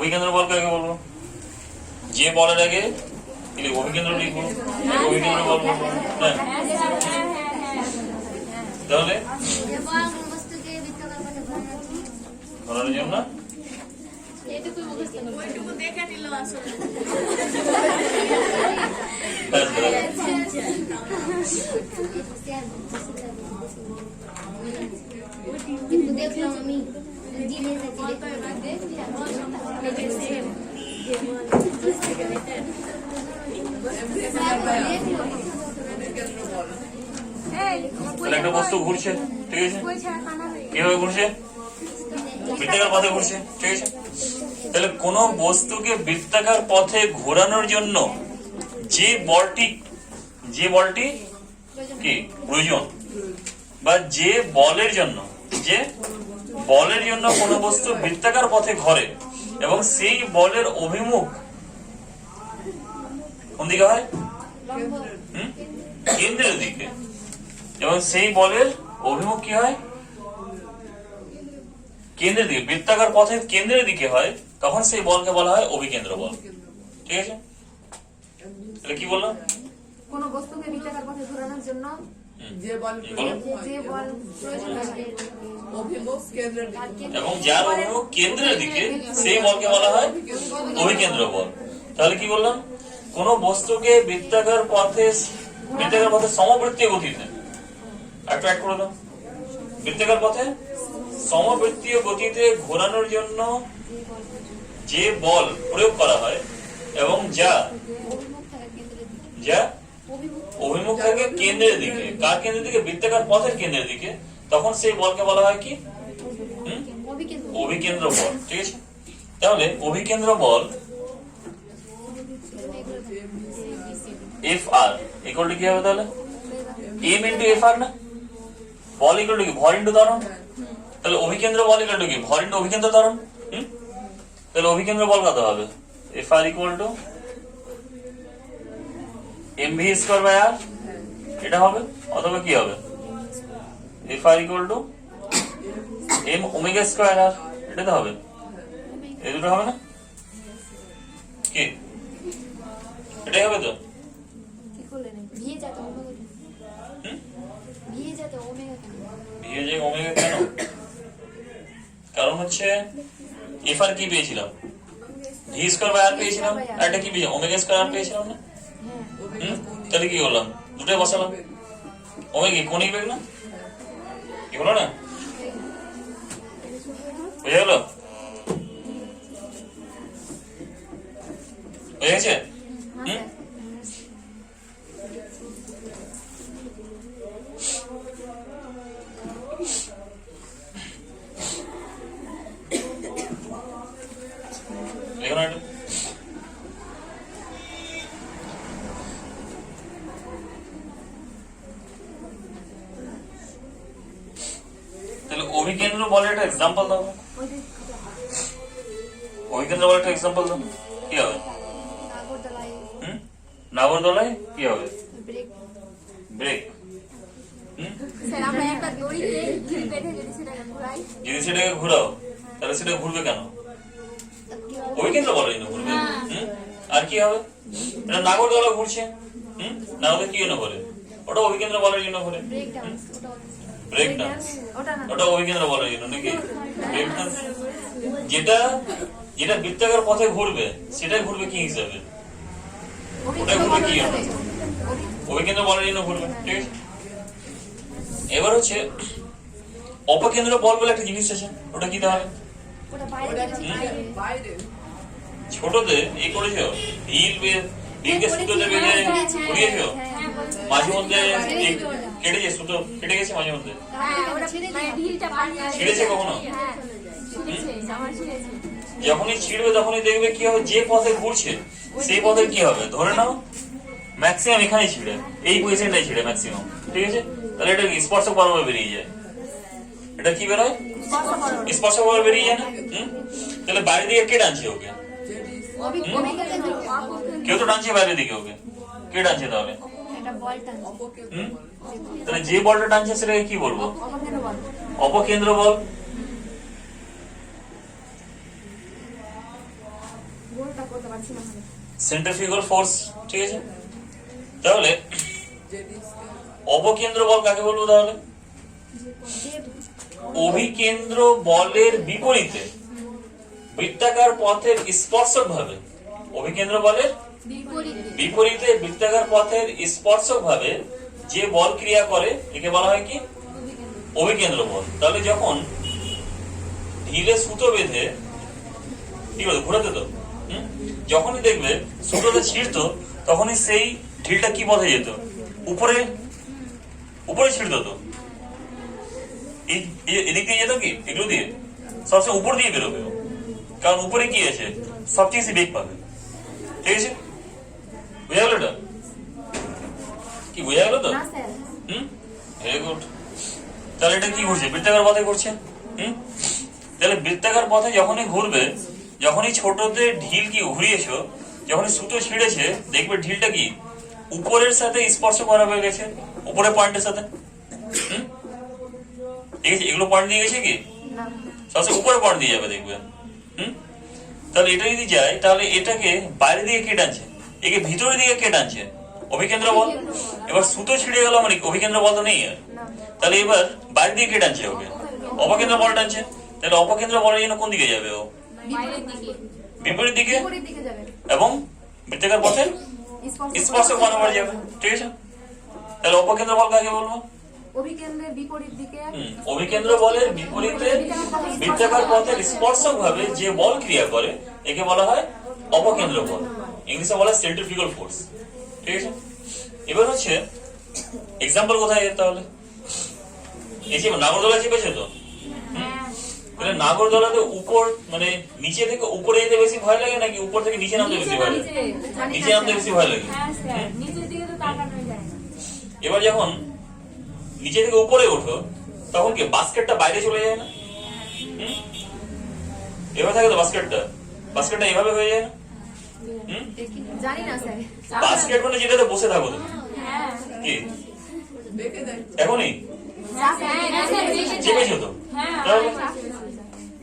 অভিকেন্দ্র বল কাকে বলবো? যে বলের আগে অভিকেন্দ্র লিখবো, অভিকেন্দ্র বল বলবো। হ্যাঁ, তাহলে ঘোরানোর জন্য দেখলাম আমি একটা বস্তু ঘুরছে, ঠিক আছে, কিভাবে ঘুরছে? বৃত্তাকার পথে ঘুরছে, ঠিক আছে। তাহলে কোন বস্তুকে বৃত্তাকার পথে ঘোরানোর জন্য যে বলটি কি প্রয়োজন, বা যে বলের জন্য কোন বস্তু বৃত্তাকার পথে ঘোরে এবং সেই বলের অভিমুখ কোন দিকে হয়? কেন্দ্রের দিকে। এবং সেই বলের অভিমুখ কি হয়? কেন্দ্রের দিকে। বৃত্তাকার পথের কেন্দ্রের দিকে হয়, তখন সেই বলকে বলা হয় অভিকেন্দ্র বল, ঠিক আছে। তাহলে কি বললাম? কোন বস্তুকে বৃত্তাকার পথে ঘোরানোর জন্য এবং যার অভিমুখ কেন্দ্রের দিকে সেই বলকে বলা হয় অভিকেন্দ্র বল। তাহলে কি বললাম? কোন বস্তুকে বৃত্তাকার পথে সমবৃত্তীয় গতিতে, একটু অ্যাড করে দাও, বৃত্তাকার পথে সমবৃত্তীয় গতিতে ঘোরানোর জন্য যে বল প্রয়োগ করা হয় এবং যা অভিমুখ থাকে কেন্দ্রের দিকে। কার কেন্দ্রের দিকে? বৃত্তাকার পথের কেন্দ্রের দিকে। তখন সেই বলকে বলা হয় কি? অভিকেন্দ্র বল, ঠিক আছে। তাহলে অভিকেন্দ্র বল Fr ইকুয়াল টু কি হবে? তাহলে m ইন্টু Fr না? বল ইকুয়াল টু কি? ভর ইন্টু ত্বরণ। তাহলে অভিকেন্দ্র বল ইকুয়াল টু কি? ভর ইন্টু অভিকেন্দ্র ত্বরণ। তাহলে অভিকেন্দ্র বল কত হবে? Fr equal to mv square by r, এটা হবে। অথবা কি হবে? Fr equal to m omega square r, এটা তো হবে। এই দুটো হবে না কি? এটাই হবে তো। ওমেগা কেন? কারণ হচ্ছে Fr কি পেয়েছিলাম? v স্কয়ার বাই r পেয়েছিলাম, আর এটা কি পেয়েছিলাম? ওমেগা স্কয়ার r পেয়েছিলাম না? তাহলে কি করলাম? দুটোই বসালাম। ওমেগা কোনই বেগ না, কি হলো না? বুঝে গেল? হয়ে গেছে? তাহলে অভিকেন্দ্র বলের একটা এক্সাম্পল দাও। অভিকেন্দ্র বলের একটা এক্সাম্পল দাও, কি হবে? নাগরদোলায় কি হবে? ব্রেক। যদি সেটাকে ঘুরাও তাহলে সেটা ঘুরবে কেন? অভিকেন্দ্র বলের জন্য ঘুরবে। আর কি হবে? এটা নাগরদোলা ঘুরছে, নাগরদোলা কি জন্য ঘুরে? ওটা অভিকেন্দ্র বলের জন্য ঘুরে। ব্রেক ডান্স, ওটা অভিকেন্দ্র বলের জন্য নাকি? ব্রেক ডান্স যেটা বৃত্তাকার পথে ঘুরবে, সেটাই ঘুরবে কি হিসাবে? ওটা ঘুরবে কি জন্য? অভিকেন্দ্র বলের জন্য ঘুরবে, ঠিক আছে। এবার হচ্ছে অপকেন্দ্র বল বলে একটা জিনিস আছে, ওটা কি তাহলে? ছোটতে এই করেছো, ঢিলকে সুতোতে বেঁধে ঘুরিয়েছো, মাঝে মধ্যে কেটেছে, সুতো কেটে গেছে মাঝে মধ্যে, ছিঁড়েছে কখনো? যখনই ছিঁড়বে তখনই দেখবে কি হবে? যে পথে ঘুরছে সেই পথে কি হবে? ধরে নাও ম্যাক্সিমাম এখানে ছিঁড়ে, এই পজিশনটাই ছিঁড়ে ম্যাক্সিমাম, ঠিক আছে। তাহলে এটা স্পর্শক বরাবর বেরিয়ে যায়। এটা কি বেরোয়? স্পর্শক বরাবর বেরিয়ে যায় না? তাহলে বাইরে দিকে কে টানছে ওকে? কেউ তো টানছে বাইরের দিকে ওকে। কে টানছে তাহলে? তাহলে যে বলটা টানছে সেটাকে কি বলবো? অপকেন্দ্র বল। সেন্ট্রিফিউগাল ফোর্স, ঠিক আছে? তাহলে অপকেন্দ্র বল কাকে বলবো তাহলে? অভিকেন্দ্র বলের বিপরীতে বৃত্তাকার পথের স্পর্শক ভাবে, অভিকেন্দ্র বলের বিপরীতে বৃত্তাকার পথের স্পর্শক ভাবে যে বল ক্রিয়া করে একে বলা হয় কি? অভিকেন্দ্র বল। তাহলে যখন ঢিলে সুতো বেঁধে কি বলে ঘোরাতে তো, যখনই দেখবে সুতোতে ছিঁড়তো তখনই সেই ঢিলটা কি পথে যেত? উপরে, উপরে ছিঁড়তো তো। এদিক দিয়ে যেত কি? এগুলো দিয়ে সবসময় উপর দিয়ে বেরোবে, কারণ উপরে কি আছে? সবচেয়ে বেশি বেগ পাবে, ঠিক আছে? বুঝা গেল এটা? কি বোঝা গেল তো? না স্যার, ভেরি গুড। তাহলে এটা কি ঘুরছে? বৃত্তাকার পথে ঘুরছে। তাহলে বৃত্তাকার পথে যখনই ঘুরবে, যখনই ছোটতে ঢিল কি ঘুরিয়েছো, যখনই সুতো ছিঁড়েছে, দেখবে ঢিলটা কি উপরের সাথে স্পর্শ করা হয়ে গেছে, উপরের পয়েন্টের সাথে। ঠিক আছে, এগুলো পয়েন্ট দিয়ে গেছে কি? না সবসময় উপরে পয়েন্ট দিয়ে যাবে দেখবেন। তাহলে এটা যদি যায়, তাহলে এটাকে বাইরে দিকে কে টানছে? একে ভিতরের দিকে কে টানছে? অভিকেন্দ্র বল। এবার সুতো ছিঁড়ে গেল মানে অভিকেন্দ্র বল তো নেই আর। তাহলে এবার বাইরে দিকে কে টানছে? ওকে অপকেন্দ্র বল টানছে। তাহলে অপকেন্দ্র বলের জন্য কোন দিকে যাবে ও? বিপরীত দিকে, বিপরীত দিকে যাবে, এবং বৃত্তাকার পথের স্পর্শক বরাবর যাবে, ঠিক আছে? তাহলে অপকেন্দ্র বল কাকে বলবো? অভিকেন্দ্রের বিপরীত দিকে অভিকেন্দ্র বলের বিপরীতে বৃত্তাকার পথের স্পর্শক ভাবে যে বল ক্রিয়া করে একে বলা হয় অপকেন্দ্র বল। ইংলিশে বলা হয় সেন্ট্রিফিউগাল ফোর্স, ঠিক আছে? এবার হচ্ছে এক্সাম্পল কোথায় এর তাহলে? এই যে নাগরদোলা চেপেছে তো, তাহলে নাগরদোলাতে উপর মানে নিচে থেকে উপরে যেতে বেশি ভয় লাগে নাকি উপর থেকে নিচে নামতে বেশি ভয় লাগে? নিচে নামতে বেশি ভয় লাগে। এবার যখন নিচে থেকে উপরে ওঠো তখন কি বাস্কেটটা বাইরে চলে যায় না? এভাবে থাকে তো বাস্কেটটা, বাস্কেটটা এভাবে হয়ে যায় না? জানি না স্যার, বাস্কেট মানে যেটাতে বসে থাকো তুমি, কি এখনই চেপেছো তো,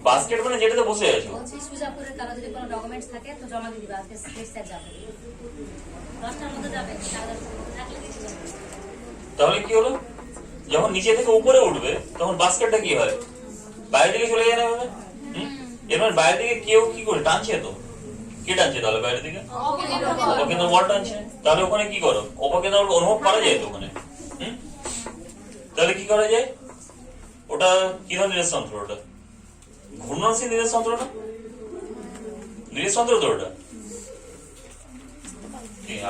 বাস্কেট মানে যেটাতে বসে আছো। সুজাপুরের কারো যদি কোনো ডকুমেন্টস থাকে তো জমা দিয়ে দিবে, আজকে স্যার যাবে 10টার মধ্যে যাবে, 10:30 থাকলে কিছু যাবে। তাহলে কি হলো? যখন নিচে থেকে উপরে উঠবে তখন বাস্কেটটা কি হয়? বাইরে দিকে চলে যায় না এভাবে? এবার বাইরে দিকে কেউ কি করে টানছে তো, কে টানছে তাহলে বাইরে দিকে? অপকেন্দ্র বল টানছে। তাহলে ওখানে কি করো? অপকেন্দ্র বল অনুভব করা যায় তো ওখানে। তাহলে কি করা যায়? ওটা কি ধরনের নির্দেশযন্ত্র? ওটা ঘূর্ণনশীল নির্দেশযন্ত্র না? নির্দেশযন্ত্র তো ওটা।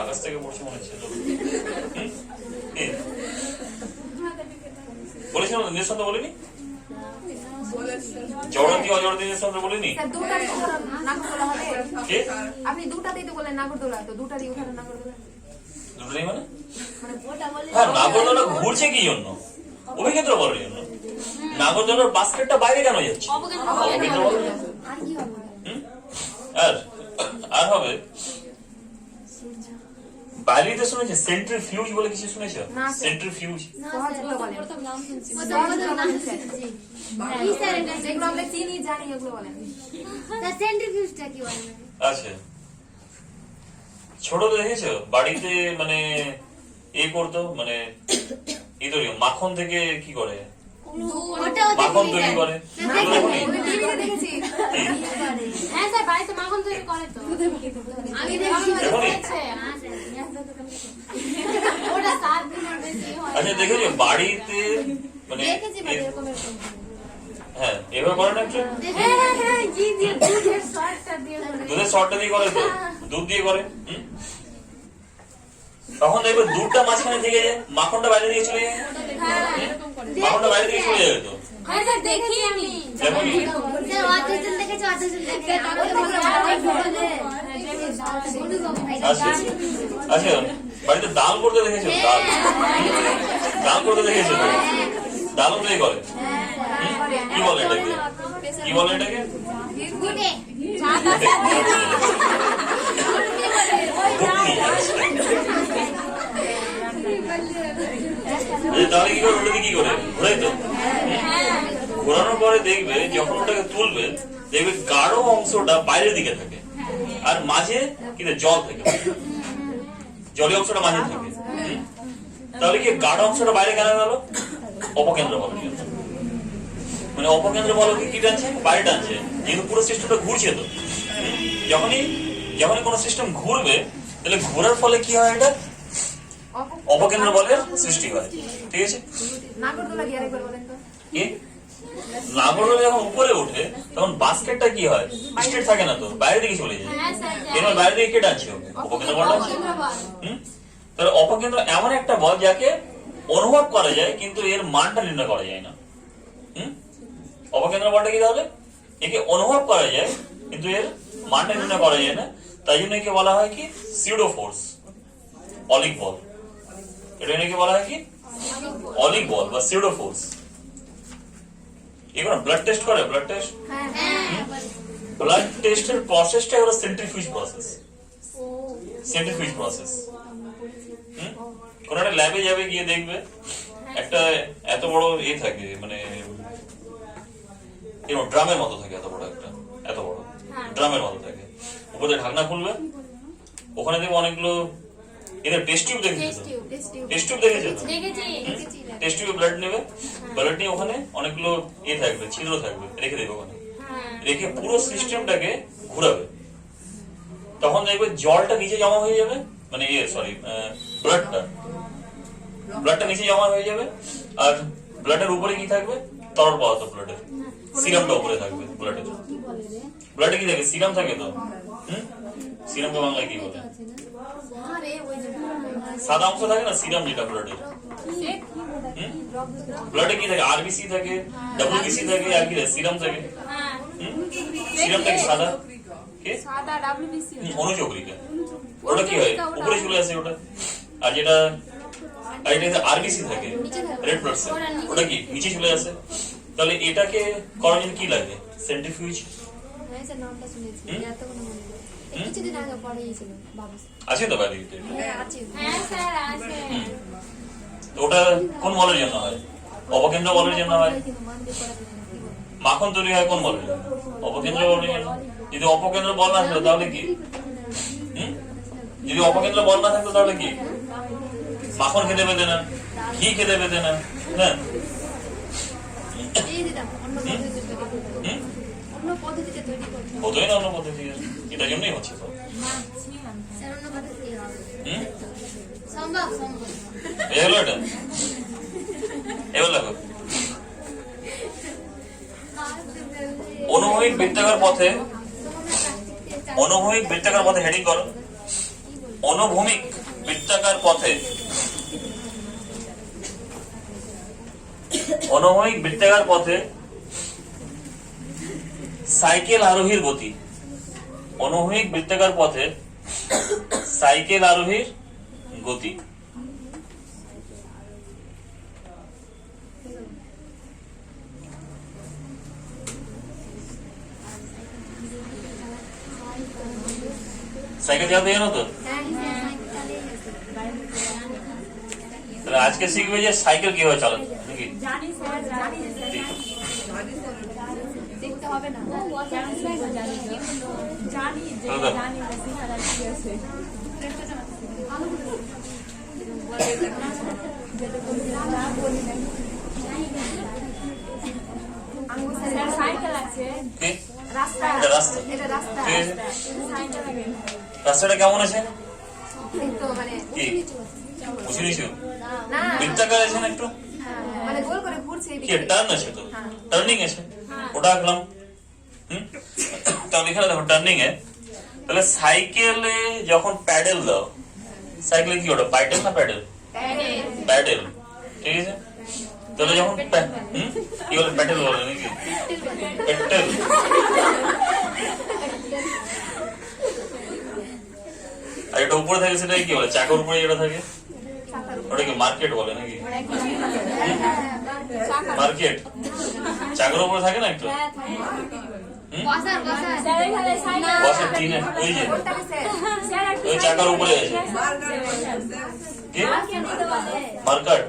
আকাশ থেকে পড়ছে মনে হচ্ছে বলেছিল নির্দেশযন্ত্র বলিনি? জড়তি অজড়তি নির্দেশযন্ত্র বলিনি? স্যার দুটারই উদাহরণ নাগরদোলা হবে। কে? আপনি দুটাতেই তো বললেন নাগরদোলা, তো দুটারই উদাহরণ নাগরদোলা। দুটোই মানে? মানে ওটা বলে হ্যাঁ, নাগরদোলা ঘুরছে কি জন্য? অভিকেন্দ্র বলের জন্য। নাগরদোলার বাস্কেটটা বাইরে কেন যাচ্ছে? অপকেন্দ্র বল। আর কি হবে? আর আর হবে বাইরেতে শুনেছে সেন্ট্রিফিউজ বলে কিছু শুনেছ? না, স্যার। সেন্ট্রিফিউজ সহজগুলো বলেন। সহজগুলো নাম শুনছি। কি স্যার এটা? যেগুলো আমরা চিনি জানি ওগুলো বলেন। স্যার সেন্ট্রিফিউজটা কি বলেন? আচ্ছা, ছোট দেখেছো বাড়িতে মানে এ করতো মানে মাখন থেকে কি করে? ওটাও মাখন দেখি তৈরি স্যার। করে। ওই টিভিতে দেখেছি। হ্যাঁ স্যার, বাড়িতে মাখন তৈরি করে তো। আমি দেখি এখনই? হ্যাঁ স্যার, ওটা 7 দিনের বেশি হয়। আচ্ছা, দেখেছো বাড়িতে মানে দেখেছি বাড়ি এরকম এরকম। হ্যাঁ এভাবে করে না? একটু হ্যাঁ হ্যাঁ হ্যাঁ, জি জি, দুধের শর্টটা দিয়ে করে। দুধের শর্টটা দিয়ে করে তো, দুধ দিয়ে করে। তখন দেখবে দুধটা মাঝখানে থেকে যায়, মাখনটা বাইরে দিয়ে চলে যায়। মাখনটা বাইরে দিয়ে চলে যাবে তো। হ্যাঁ স্যার, দেখি আমি। দেখোনি? স্যার অর্ধজন দেখেছি, অর্ধজন দেখেছি। আচ্ছা আচ্ছা, বাড়িতে ডাল করতে দেখেছো? ডাল ডাল করতে দেখেছো তো? ডালও তৈরি করে। কি বলে এটাকে? কি বলে এটাকে? গুটে। তাহলে কি করে? ওটাতে কি করে ঘোরাই তো? ঘোরানোর পরে দেখবে যখন ওটাকে তুলবে দেখবে গাঢ় অংশটা বাইরের দিকে থাকে, আর মাঝে কিন্তু জল থাকে, জলীয় অংশটা মাঝে থাকে। তাহলে কি গাঢ় অংশটা বাইরে কেন গেল? অপকেন্দ্র বল জন্য। মানে অপকেন্দ্র বল কি টানছে? বাইরে টানছে, যেহেতু পুরো সিস্টেমটা ঘুরছে। তো যখনই কোনো সিস্টেম ঘুরবে, তাহলে ঘোরার ফলে কি হয়? এটা অপকেন্দ্র বলের সৃষ্টি হয়। ঠিক আছে? নাগরদোলা কি আরেকবার বলেন তো? কি নাগরদোলা যখন উপরে ওঠে তখন বাস্কেটটা কি হয়? স্ট্রেট থাকে না, তো বাইরের দিকে চলে যায়। এবার বাইরের দিকে কে টানছে? অপকেন্দ্র বল টানছে। তাহলে অপকেন্দ্র এমন একটা বল যাকে অনুভব করা যায় কিন্তু এর মানটা নির্ণয় করা যায় না। অপকেন্দ্র বলটা কি তাহলে? একে অনুভব করা যায় কিন্তু এর মানটা নির্ণয় করা যায় না। তাই জন্য একে বলা হয় কি? সিউডো ফোর্স, অলিক বল। এটা একে বলা হয় কি? অলিক বল বা সিউডো ফোর্স। এগুলো ব্লাড টেস্ট করে, ব্লাড টেস্ট। ব্লাড টেস্টের প্রসেসটা হলো সেন্ট্রিফিউজ প্রসেস। Centrifuge process. কোন একটা ল্যাবে যাবে, গিয়ে দেখবে একটা এত বড় থাকে, মানে ড্রামের মতো থাকে, এত বড় ড্রামের মতো থাকে। উপরে ঢাকনা খুলবে, ওখানে দেখবে অনেকগুলো এদের টেস্ট টিউব দেখেছো? টেস্ট টিউব দেখেছো? টেস্ট টিউবে ব্লাড নেবে, ব্লাড নিয়ে ওখানে অনেকগুলো থাকবে, ছিদ্র থাকবে, রেখে দেবে ওখানে। রেখে পুরো সিস্টেমটাকে ঘুরাবে। তখন দেখবে জলটা নিচে জমা হয়ে যাবে, মানে ব্লাডটা নিচে জমা হয়ে যাবে। আর ব্লাডের উপরে কি থাকবে? তরল পদার্থ। ব্লাডের সিরামটা উপরে থাকবে। ব্লাডে কি থাকে? সিরাম থাকে। তো সিরামকে বাংলায় কি বলে? সাদা অংশ থাকে না, সিরাম যেটা ব্লাডের। ব্লাডে কি থাকে? আরবিসি থাকে, ডব্লিউবিসি থাকে, আর কি থাকে? সিরাম থাকে। সিরাম থাকে সাদা, অনুচক্রিকা। ওটা কি হয়? উপরে চলে আসে ওটা। আর যেটা আরবিসি থাকে, রেড ব্লাড সেল, ওটা কি নিচে চলে আসে। তাহলে এটাকে করার জন্য কি লাগে? সেন্ট্রিফিউজ। আছে তো বাইরে? ওটা কোন বলের জন্য হয়? অপকেন্দ্র বলের জন্য হয়। মাখন তৈরি হয় কোন বলের জন্য? অপকেন্দ্র বলের জন্য। যদি অপকেন্দ্র বল না থাকতো তাহলে কি? যদি অপকেন্দ্র বল না থাকতো তাহলে কি? মাখন খেতে পেতে না, ঘি খেতে পেতে না। হ্যাঁ, হতোই না অন্য পদ্ধতি। এটার জন্যই হচ্ছে। তো এটা এবার দেখো, অনুভূমিক বৃত্তাকার পথে, অনুভূমিক বৃত্তাকার পথে হেডিং করো। অনুভূমিক বৃত্তাকার পথে, অনুভূমিক বৃত্তাকার পথে সাইকেল আরোহীর গতি। অনুভূমিক বৃত্তাকার পথে সাইকেল আরোহীর গতি। সাইকেল চালাতে জানো তো? তাহলে আজকে শিখবে যে সাইকেল কিভাবে চালাতে, নাকি? রাস্তাটা কেমন আছে? বুঝে নিছো? বৃত্তাকার আছে না একটু? টার্ন আছে, তো টার্নিং আছে, ওটা আঁকলাম। তাহলে এখানে দেখো টার্নিং এ, তাহলে সাইকেলে যখন প্যাডেল দাও, সাইকেলে কি ওটা পাইডেল না প্যাডেল? প্যাডেল। ঠিক আছে? তাহলে যখন কি বলে? প্যাডেল বলে নাকি? প্যাডেল। আর এটা উপরে থাকে সেটা কি বলে? চাকার উপরে যেটা থাকে ওটা কি মার্কেট বলে নাকি? মার্কেট চাকার উপরে থাকে না একটু? ওই চাকার উপরে আছে মার্কেট।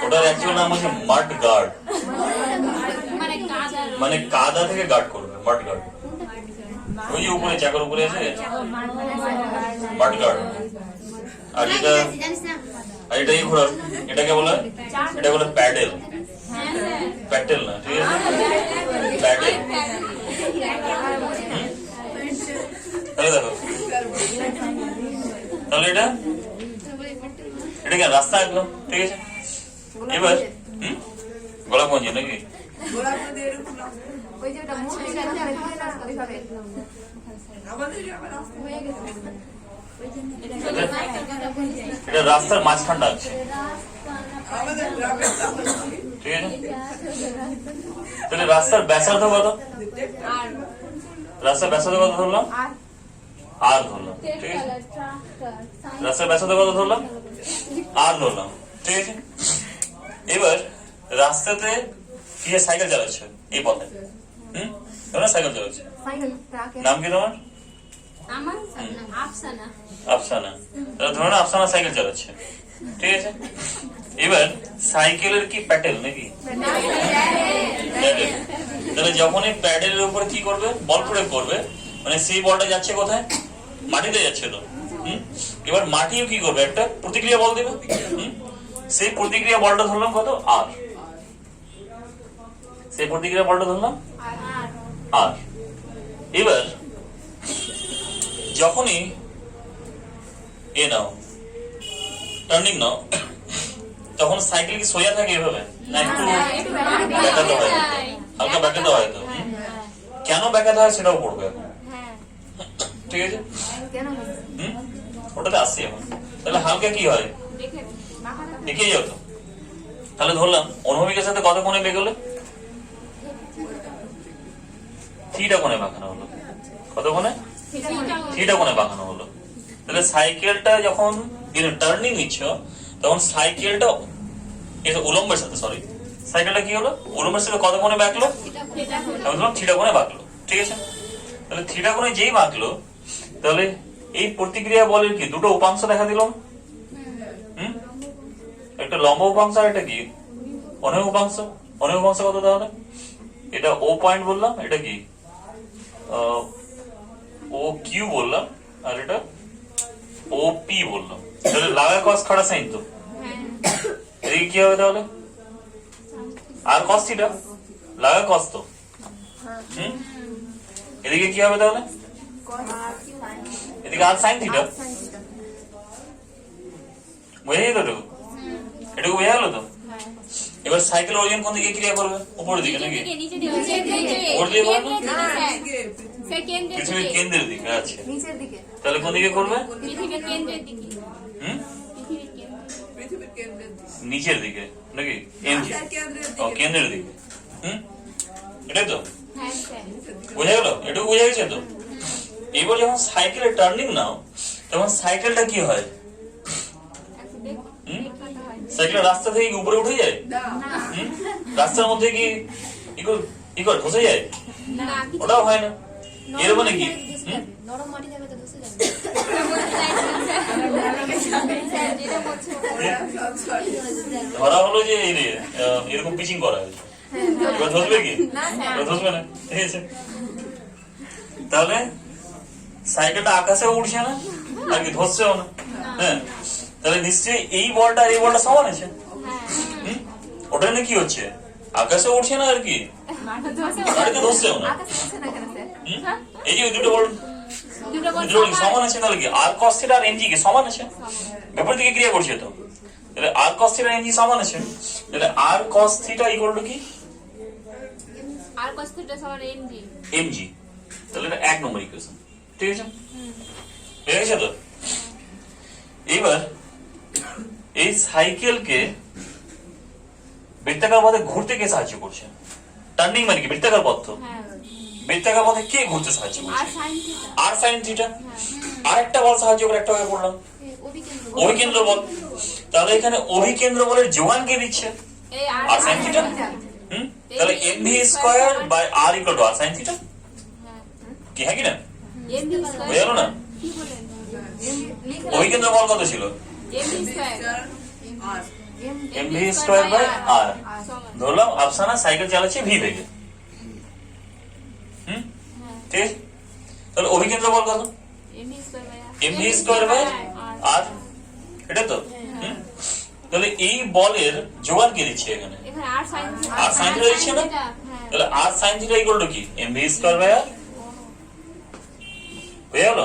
ওটার অ্যাকচুয়াল নাম হচ্ছে মাড গার্ড। মানে কাদা থেকে গার্ড করবে, মাড গার্ড। ওই যে উপরে চাকার উপরে আছে মাড গার্ড। আর এটা আর এটা এই ঘোড়া, এটাকে বলে এটা বলে প্যাডেল। প্যাডেল না, ঠিক আছে, প্যাডেল। তাহলে দেখো, তাহলে এটা এটা কি রাস্তা একদম, ঠিক আছে। এবার গোলাপগঞ্জে নাকি ওই যে ওটা মোড় থেকে ওখানে দিয়ে রাস্তা ওইভাবে হয়ে গেছে। এটা রাস্তার মাঝখানটা আছে, ঠিক আছে। তাহলে রাস্তার ব্যাসার্ধ কত? রাস্তার ব্যাসার্ধ কত ধরলাম? আর ধরলাম, ঠিক আছে। রাস্তার ব্যাসার্ধ কত ধরলাম? আর ধরলাম, ঠিক আছে। এবার রাস্তাতে কি সাইকেল চালাচ্ছে এই পথে, তোমরা সাইকেল চালাচ্ছে, সাইকেল ট্রাকে নাম কি তোমার? আমার আফসানা। আফসানা। তাহলে ধরো না আফসানা সাইকেল চালাচ্ছে, ঠিক আছে। এবার সাইকেলের কি প্যাডেল নাকি? প্যাডেল। তাহলে যখন এই প্যাডেলের উপরে কি করবে, বল প্রয়োগ করবে, মানে সেই বলটা যাচ্ছে কোথায়? মাটিতে যাচ্ছে তো। এবার মাটিও কি করবে, একটা প্রতিক্রিয়া বল দেবে। সেই প্রতিক্রিয়া বলটা ধরলাম কত? আর। সেই প্রতিক্রিয়া বলটা ধরলাম আর। এবার যখনই এ নাও টার্নিং নাও, তখন সাইকেল কি সোজা থাকে এভাবে না একটু ব্যাকাতে হয়, হালকা ব্যাকাতে হয় তো। কেন ব্যাকাতে হয় সেটাও পড়বে এখন, ঠিক আছে। কেন ওটাতে আসছি এখন। তাহলে হালকা কি হয়, দেখে যাও তো। তাহলে ধরলাম অনুভবিকের সাথে কত কোণে বেগোলে? থিটা কোণে বাঁকানো হলো। কত কোণে? থিটা কোণে বাঁকানো হলো। তাহলে সাইকেলটা যখন টার্নিং নিচ্ছ তখন সাইকেলটা উলম্বের সাথে, সরি সাইকেলটা কি হলো, উলম্বের সাথে কত কোণে বাঁকলো? আমি ধরলাম থিটা কোণে বাঁকলো, ঠিক আছে। তাহলে থিটা কোণে যেই বাঁকলো, তাহলে এই প্রতিক্রিয়া বলের কি দুটো উপাংশ দেখা দিল? একটা লম্ব উপাংশ আর এটা কি অনুভব উপাংশ। অনুভব উপাংশ কত তাহলে? এটা ও পয়েন্ট বললাম, এটা কি ও কিউ বললাম, আর এটা ও পি বললাম। তাহলে লাগা কস খাড়া সাইন তো, এদিকে কি হবে তাহলে? আর কস থিটা লাগা কস তো, এদিকে কি হবে তাহলে? এদিকে আর সাইন থিটা। বুঝে যেত এটুকু, এটুকু বোঝা গেল তো। এবার সাইকেল অরিজিন কোন দিকে ক্রিয়া করবে? উপরের দিকে নাকি? উপর দিকে করবে পৃথিবীর কেন্দ্রের দিকে। আচ্ছা, নিচের দিকে। তাহলে কোন দিকে করবে? নিচের দিকে নাকি? এমজি কেন্দ্রের দিকে। এটাই তো বোঝা গেল, এটুকু বোঝা গেছে তো। এবার যখন সাইকেলের টার্নিং নাও তখন সাইকেলটা কি হয়? সাইকেল রাস্তা থেকে কি উপরে উঠে যায়? রাস্তার মধ্যে কি ধসে যায়? ওটাও হয় না। এর মানে কি নরম মাটি যাবে তো ধসে যাবে। ধরা হলো যে এরকম পিচিং করা হয়েছে, এবার ধসবে কি? ধসবে না, ঠিক আছে। তাহলে সাইকেলটা আকাশে উঠছে না আর কি ধসছেও না। হ্যাঁ, তাহলে নিশ্চয়ই এই বলটা আর এই বলটা সমান আছে। ওটা নিয়ে কি হচ্ছে, আকাশে উঠছে না আর কি ধসছেও না। এই যে দুটো বল সমান আছে, তাহলে কি আর কস থিটা আর এনজি কে সমান আছে, বিপরীত দিকে ক্রিয়া করছে তো। তাহলে আর কস থিটা এনজি সমান আছে, তাহলে আর কস থিটা ইকুয়াল টু কি? আর cos থিটা সমান এমজি। এমজি। তাহলে এটা 1 নম্বর ইকুয়েশন, ঠিক আছে। হয়ে গেছে তো। এবার এই সাইকেলকে বৃত্তাকার পথে ঘুরতে কে সাহায্য করছে? টার্নিং মানে কি বৃত্তাকার পথ তো। বৃত্তাকার পথে কে ঘুরতে সাহায্য করছে? আর সাইন থিটা। আর একটা বল সাহায্য করে একটা ভাবে পড়লাম অভিকেন্দ্র বল। তাহলে এখানে অভিকেন্দ্র বলের যোগান কে দিচ্ছে? আর সাইন থিটা। তাহলে mv square by r equal to r sin theta. কি হয় কি না? বুঝা গেল না? অভিকেন্দ্র বল কত ছিল? mv square by r। ধরলাম আফসানা সাইকেল চালাচ্ছে v বেগে, ঠিক আছে? তাহলে অভিকেন্দ্র বল কত? এমভি স্কয়ার বাই আর, এটা তো হুম? তাহলে এই বলের যোগান কে দিচ্ছে এখানে? আর সাইন থিটা দিচ্ছে না? তাহলে আর সাইন থিটা ইকুয়াল টু কি? MV square by r. হয়ে গেল?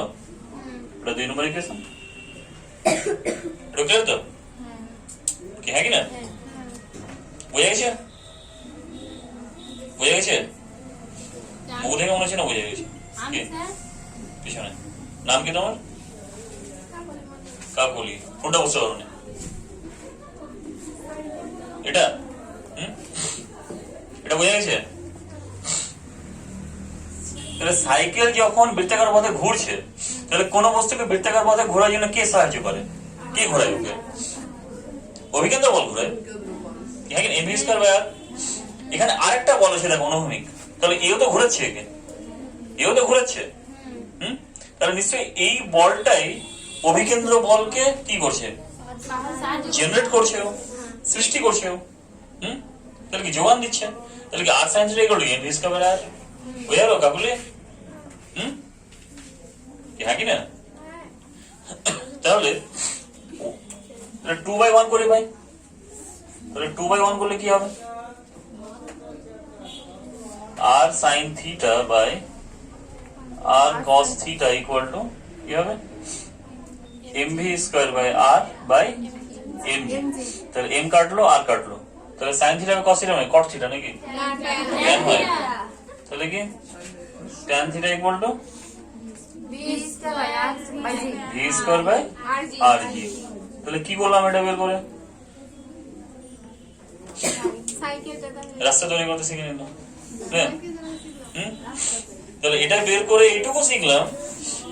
এটা 2 নম্বর ইকুয়েশন। এটা ক্লিয়ার তো? কি হ্যাঁ কি না? বুঝে গেছে? বুঝে গেছে? মুখ দেখে মনে হচ্ছে না বুঝে গেছে। কি? পিছনে নাম কি তোমার? কাকলি। কোনটা বুঝতে পারো না? এটা এটা বুঝে গেছে? তাহলে সাইকেল যখন বৃত্তাকার পথে ঘুরছে, তাহলে কোন বস্তুকে বৃত্তাকার পথে ঘোরার জন্য কে সাহায্য করে? কে ঘোরায় ওকে? অভিকেন্দ্র বল ঘোরায়। হ্যাঁ, এমভি স্কয়ার বাই আর। এখানে আরেকটা বল আছে দেখো, অনুভূমিক। তাহলে এও তো ঘুরাচ্ছে, একে এও তো ঘুরাচ্ছে। তাহলে নিশ্চয়ই এই বলটাই অভিকেন্দ্র বলকে কি করছে? জেনারেট করছে, সৃষ্টি করছে। তাহলে কি যোগান দিচ্ছে? তাহলে কি r sine theta equal to mv square by r. হয়ে গেল কাকুলি? হ্যাঁ কি না? তাহলে 2/1 করে ভাই, তাহলে 2/1 করলে কি হবে? R sine theta by r cos theta equal to কি হবে? Mv square by r by mv. তাহলে এম কাটলো আর কাটলো, তাহলে sine theta by cos theta মানে কট থিটা নাকি? ট্যান হয়। তাহলে কি tan theta equal to v square by r g. তাহলে কি করলাম এটা বের করে? রাস্তা তৈরি করতে শিখে নিলাম। তাহলে এটা বের করে এইটুকু শিখলাম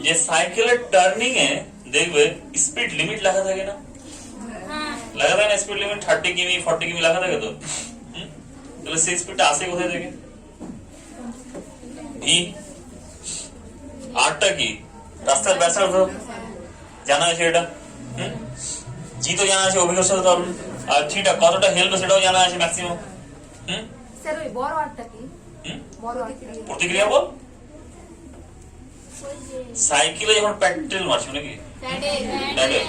যে সাইকেলের টার্নিং এ দেখবে স্পিড লিমিট লেখা থাকে না? লেখা থাকে না স্পিড লিমিট 30 কিমি 40 কিমি লেখা থাকে তো। তাহলে সেই স্পিডটা আসে কোথায় থেকে? ভি। আরটা কি? রাস্তার ব্যাসার্ধ জানা আছে এটা। জি তো জানা আছে, অভিজ্ঞতার সাথে ধরুন। আর থিটা কতটা হেলবে সেটাও জানা আছে ম্যাক্সিমাম। স্যার ওই বড় আরটা কি? বড় আর প্রতিক্রিয়া বল। সাইকেলে যখন প্যাডেল মারছো নাকি? প্যাডেল।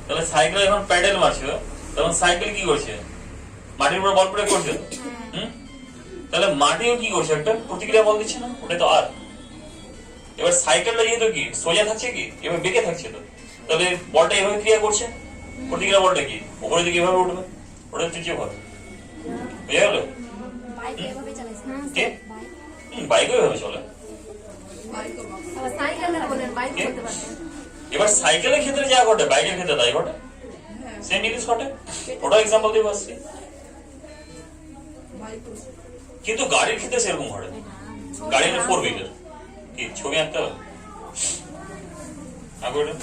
তাহলে সাইকেলে যখন প্যাডেল মারছো তখন সাইকেল কি করছে? মাটির উপর বল প্রয়োগ করছে। তাহলে মাটিও কি করছে? একটা প্রতিক্রিয়া বল দিচ্ছে না? ওটা তো আর। এবার সাইকেলটা যেহেতু কি সোজা থাকছে, কি এবার বেঁকে থাকছে, তো তাহলে বলটা এভাবে ক্রিয়া করছে। প্রতিক্রিয়া বলটা কি উপরে দিকে এভাবে উঠবে, ওটা তৃতীয় ভাবে। বুঝে গেল? বাইকও এভাবে চলে। এবার সাইকেলের ক্ষেত্রে যা ঘটে বাইকের ক্ষেত্রে তাই ঘটে, সেম জিনিস ঘটে। ওটা এক্সাম্পল দিয়ে আসছি। কিন্তু গাড়ির ক্ষেত্রে সেরকম ঘটে। গাড়ি 4 হুইলার কি ছবি আঁকতে হবে? আগে ওটা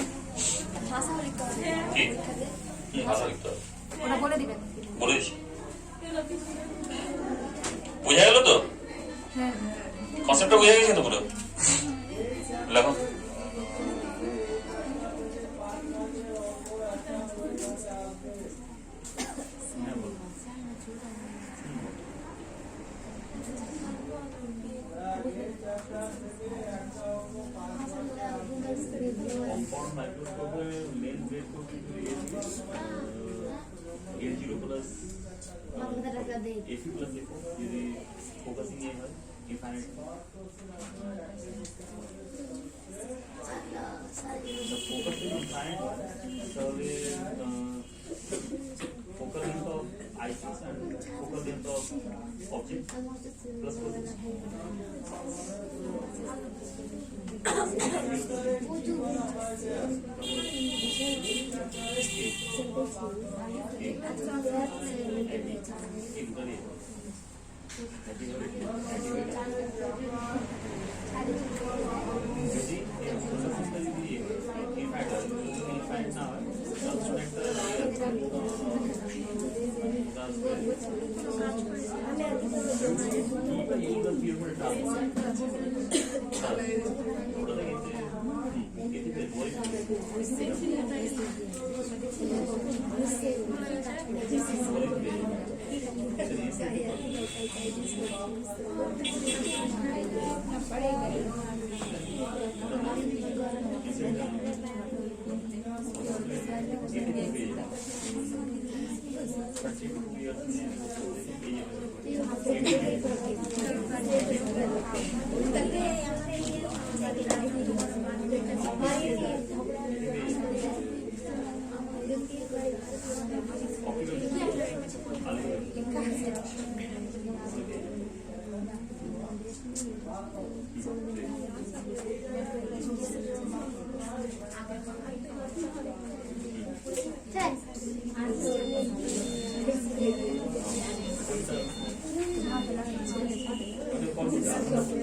কি ভাষা লিখতে হবে, ওটা বলে দিবেন। বলে দিচ্ছি। বোঝা গেল তো? কনসেপ্টটা বোঝা গেছে তো পুরো? লেখো। কম্পাউন্ড মাইক্রোস্কোপে লেন্স বের করতে A0 প্লাস AC প্লাস দেখো যদি ফোকাসিং এ হয় ইনফাইনাইট। ফোকাসিং ইনফাইনাইট তাহলে focal length of ICs and focal length of objects plus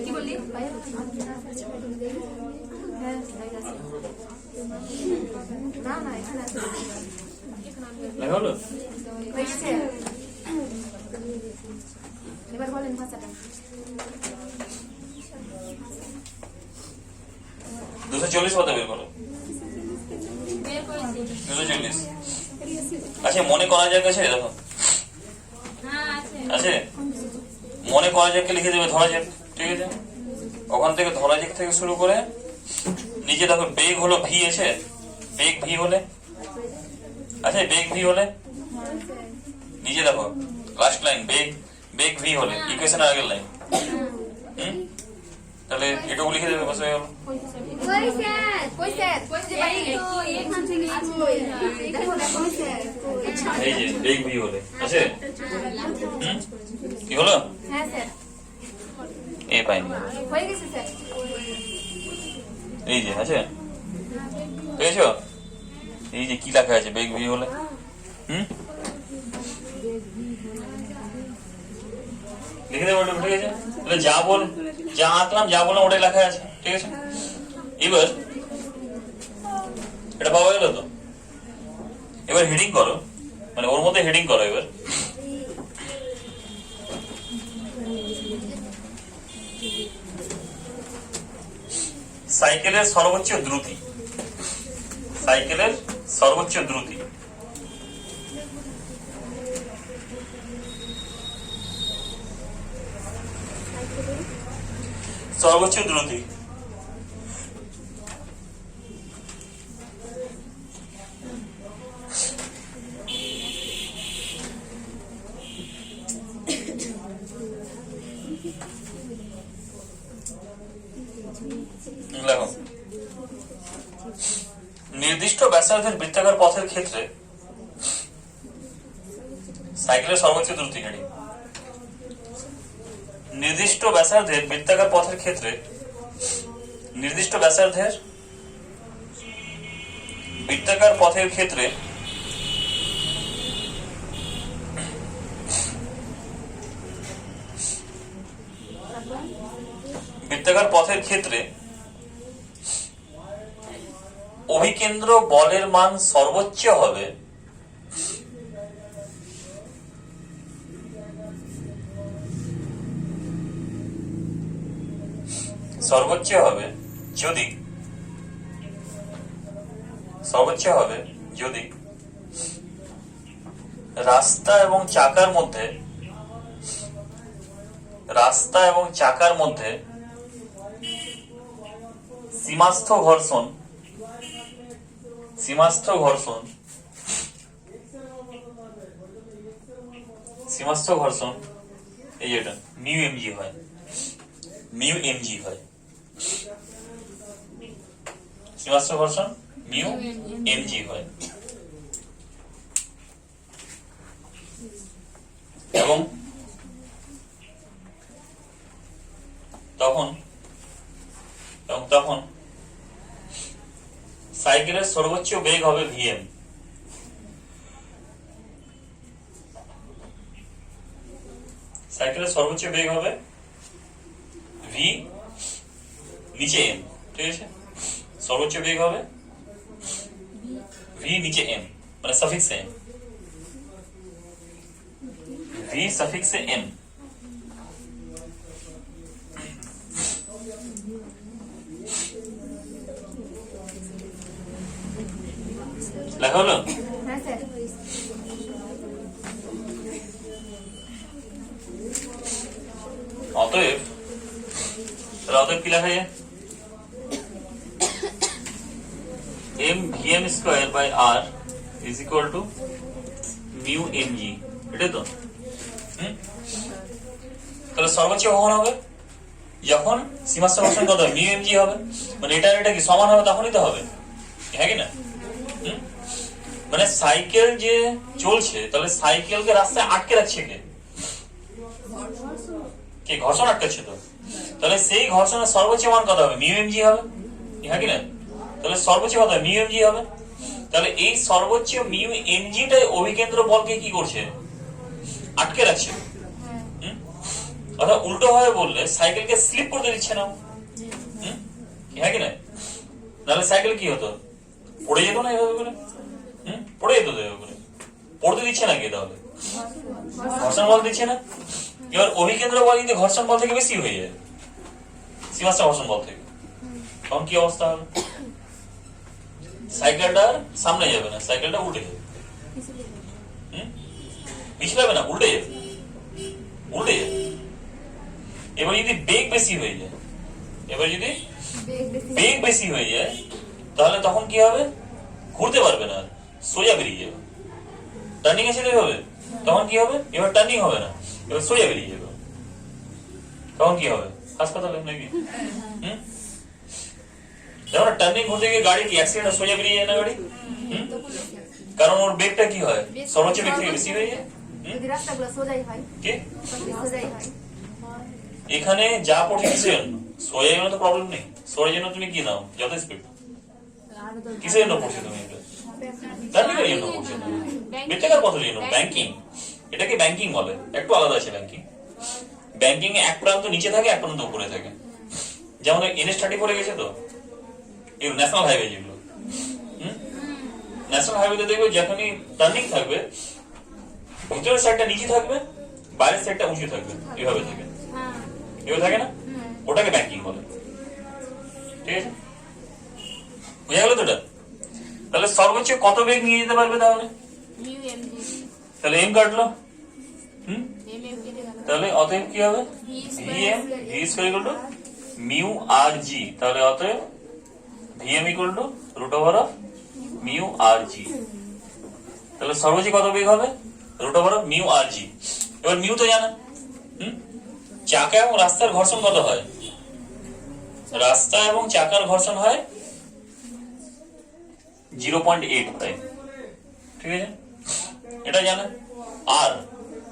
কি বললি হ্যাঁ লাইট আছে। না না এখানে আছে লেখা হলো? হয়ে গেছে। এবার বলেন ভাষাটা। 240 কথা বের করো। বের করেছি। 240। আচ্ছা, মনে করা যাক আছে, দেখো হ্যাঁ আছে। আছে, মনে করা যাককে লিখে দেবে ধরা যাক, ঠিক আছে? ওখান থেকে ধরা যাক থেকে শুরু করে নিচে দেখো বেগ হলো ভি আছে, বেগ ভি হলে আছে, বেগ ভি হলে নিচে দেখো লাস্ট লাইন বেগ ভি হলে ইকুয়েশনের আগের লাইন। তাহলে এটুকু লিখে দেবে, বসে গেল। কই স্যার কই যে বাড়ি এই তো এখান থেকে দেখো না কই স্যার এই যে বেগ ভি হলে আছে। কি হলো? হ্যাঁ স্যার এ পাইনি, হয়ে গেছে স্যার। এই যে আছে, পেয়েছো? এই যে কি লেখা আছে বেগ ভি হলে, লিখে দেবো, ঠিক আছে? তাহলে যা আঁকলাম, যা বললাম ওটাই লেখা আছে, ঠিক আছে? এবার এটা পাওয়া গেল তো। এবার হেডিং করো, মানে ওর মধ্যে হেডিং করো। এবার সাইকেলের সর্বোচ্চ দ্রুতি, সাইকেলের সর্বোচ্চ দ্রুতি। সর্বোচ্চ দ্রুতি দেখো, নির্দিষ্ট ব্যাসার্ধের বৃত্তাকার পথের ক্ষেত্রে সাইকেলের সর্বোচ্চ দ্রুতি হেডিং। নির্দিষ্ট ব্যাসার্ধের বৃত্তাকার পথের ক্ষেত্রে, নির্দিষ্ট ব্যাসার্ধের বৃত্তাকার পথের ক্ষেত্রে বৃত্তাকার পথের ক্ষেত্রে অভিকেন্দ্র বলের মান সর্বোচ্চ হবে যদি রাস্তা এবং চাকার মধ্যে সীমাস্থ ঘর্ষণ এই এটা মিউ এমজি হয়, সীমাস্থ ঘর্ষণ মিউ এমজি হয়। এবং তখন সাইকেলের সর্বোচ্চ বেগ হবে ভিএম। সাইকেলের সর্বোচ্চ বেগ হবে ভি নিচে এম, ঠিক আছে? সর্বোচ্চ বেগ হবে ভি নিচে এম, মানে suffix M, V suffix M. লেখা হলো? হ্যাঁ স্যার। অতএব তাহলে অতএব কি লেখা যায়? m vm square by r is equal to mu mg, এটাই তো? তাহলে সর্বোচ্চ কখন হবে? যখন সীমাস্থ ঘর্ষণ কত হবে? মিউ mg হবে। মানে এটা কি সমান হবে, তখনই তো হবে, হ্যাঁ কি না? মানে সাইকেল যে চলছে, তাহলে সাইকেলকে রাস্তায় আটকে রাখছে কে? কে? ঘর্ষণ আটকাচ্ছে তো। তাহলে সেই ঘর্ষণের সর্বোচ্চ মান কত হবে? মিউ mg হবে, হ্যাঁ কি না? তাহলে সর্বোচ্চ কত হবে? মিউ mg হবে। তাহলে এই সর্বোচ্চ মিউ mgটাই অভিকেন্দ্র বলকে কি করছে? আটকে রাখছে। অর্থাৎ উল্টো ভাবে বললে সাইকেলকে স্লিপ করতে দিচ্ছে না, হ্যাঁ কি না? তাহলে সাইকেল কি হতো? পড়ে যেত না এভাবে করে, পড়ে যেত এভাবে করে। পড়তে দিচ্ছে না কে তাহলে? ঘর্ষণ বল দিচ্ছে না। এবার অভিকেন্দ্র বল কিন্তু ঘর্ষণ বল থেকে বেশি হয়ে যায়, সীমাস্থ ঘর্ষণ বল থেকে, তখন কি অবস্থা হবে? সাইকেলটা সামনে যাবে না, সাইকেলটা উল্টে যাবে। পিছলাবে না, উল্টে যাবে, উল্টে যাবে। এবার যদি বেগ বেশি হয়ে যায়, বেগ বেশি হয়ে যায়, তাহলে তখন কি হবে? ঘুরতে পারবে না, সোজা বেরিয়ে যাবে। টার্নিং এসে হবে, তখন কি হবে? এবার টার্নিং হবে না, এবার সোজা বেরিয়ে যাবে। তখন কি হবে? হাসপাতালে নাকি? যেমন টার্নিং ঘুরতে গিয়ে গাড়ি কি অ্যাক্সিডেন্ট, সোজা বেরিয়ে যায় না গাড়ি? কারণ ওর বেগটা কি হয়? সর্বোচ্চ বেগ থেকে বেশি হয়ে যায়। রাস্তাগুলো সোজাই হয়, কি সোজাই হয়। এখানে যা পড়ছে কিসের জন্য? সোজা জন্য তো প্রবলেম নেই, সোজা জন্য তুমি কি নাও যত স্পিড, কিসের জন্য পড়ছে তুমি? টার্নিং এর জন্য পড়ছে না, বৃত্তাকার পথের জন্য। ব্যাংকিং, এটাকে ব্যাংকিং বলে, একটু আলাদা আছে ব্যাংকিং। ব্যাংকিং এ এক প্রান্ত নিচে থাকে, এক প্রান্ত উপরে থাকে। যেমন NH-34 গেছে তো, এগুলো ন্যাশনাল হাইওয়ে, যেগুলো ন্যাশনাল হাইওয়েতে দেখবে যখনই টার্নিং থাকবে, ভিতরের সাইডটা নিচে থাকবে, বাইরের সাইডটা উঁচু থাকবে, এভাবে থাকে, এভাবে থাকে না? ওটাকে ব্যাংকিং বলে, ঠিক আছে? বুঝা গেল তো এটা? তাহলে সর্বোচ্চ কত বেগ নিয়ে যেতে পারবে তাহলে? তাহলে এম কাটলো, তাহলে অতএব কি হবে? vm v square equal to mu r g. তাহলে অতএব vm equal to root over of mu r g. তাহলে সর্বোচ্চ কত বেগ হবে? Root over of mu r g. এবার মিউ তো জানা, চাকা এবং রাস্তার ঘর্ষণ কত হয়? রাস্তা এবং চাকার ঘর্ষণ হয় 0.85, ঠিক আছে? এটা জানা। আর